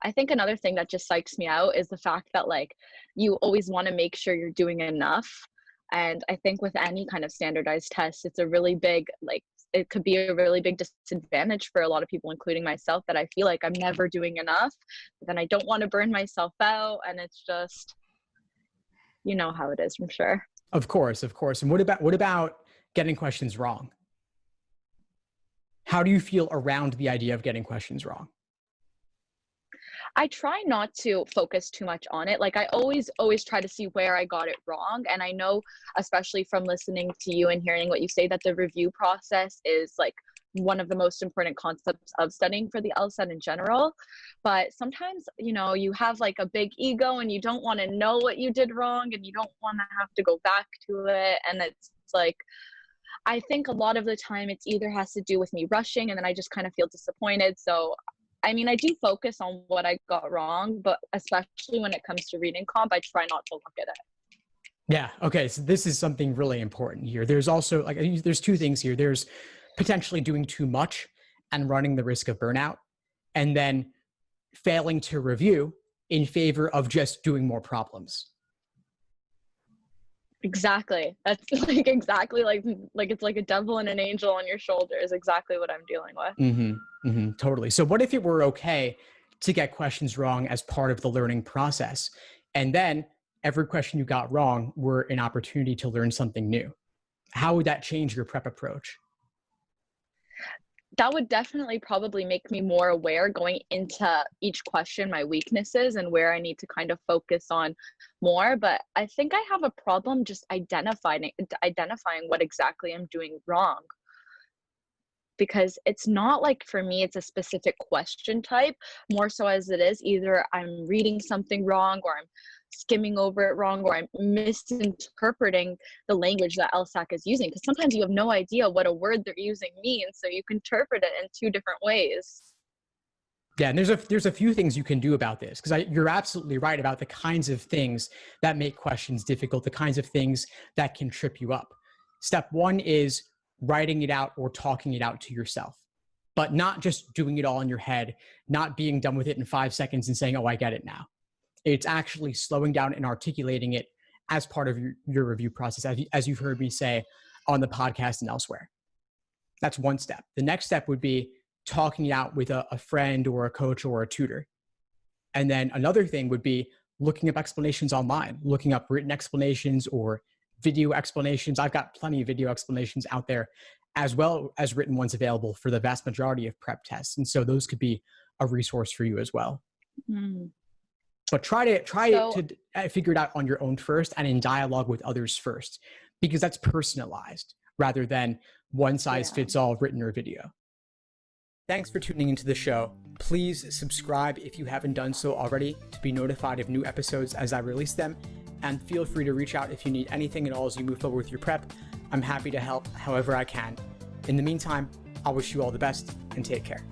I think another thing that just psychs me out is the fact that like you always want to make sure you're doing enough. And I think with any kind of standardized test, it's a really big, like, it could be a really big disadvantage for a lot of people, including myself, that I feel like I'm never doing enough. But then I don't want to burn myself out. And it's just, you know how it is, I'm sure. Of course, of course. And what about getting questions wrong? How do you feel around the idea of getting questions wrong? I try not to focus too much on it. Like I always try to see where I got it wrong. And I know, especially from listening to you and hearing what you say, that the review process is like one of the most important concepts of studying for the LSAT in general. But sometimes, you know, you have like a big ego and you don't want to know what you did wrong and you don't want to have to go back to it. And it's like, I think a lot of the time it's either has to do with me rushing and then I just kind of feel disappointed. So I mean, I do focus on what I got wrong, but especially when it comes to reading comp, I try not to look at it. Yeah. Okay. So this is something really important here. There's also like, there's two things here. There's potentially doing too much and running the risk of burnout, and then failing to review in favor of just doing more problems. Exactly. That's like exactly like it's like a devil and an angel on your shoulder is exactly what I'm dealing with. Totally. So what if it were okay to get questions wrong as part of the learning process, and then every question you got wrong were an opportunity to learn something new? How would that change your prep approach? That would definitely probably make me more aware going into each question, my weaknesses and where I need to kind of focus on more. But I think I have a problem just identifying what exactly I'm doing wrong. Because it's not like for me, it's a specific question type, more so as it is either I'm reading something wrong or I'm skimming over it wrong or I'm misinterpreting the language that LSAC is using. Because sometimes you have no idea what a word they're using means, so you can interpret it in two different ways. Yeah, and there's a few things you can do about this, because you're absolutely right about the kinds of things that make questions difficult, the kinds of things that can trip you up. Step one is writing it out or talking it out to yourself, but not just doing it all in your head, not being done with it in 5 seconds and saying, oh, I get it now. It's actually slowing down and articulating it as part of your review process, as you've heard me say on the podcast and elsewhere. That's one step. The next step would be talking it out with a friend or a coach or a tutor. And then another thing would be looking up explanations online, looking up written explanations or video explanations. I've got plenty of video explanations out there, as well as written ones available for the vast majority of prep tests. And so those could be a resource for you as well. Mm. But try to figure it out on your own first and in dialogue with others first, because that's personalized rather than one size fits all written or video. Thanks for tuning into the show. Please subscribe if you haven't done so already to be notified of new episodes as I release them. And feel free to reach out if you need anything at all as you move forward with your prep. I'm happy to help however I can. In the meantime, I'll wish you all the best and take care.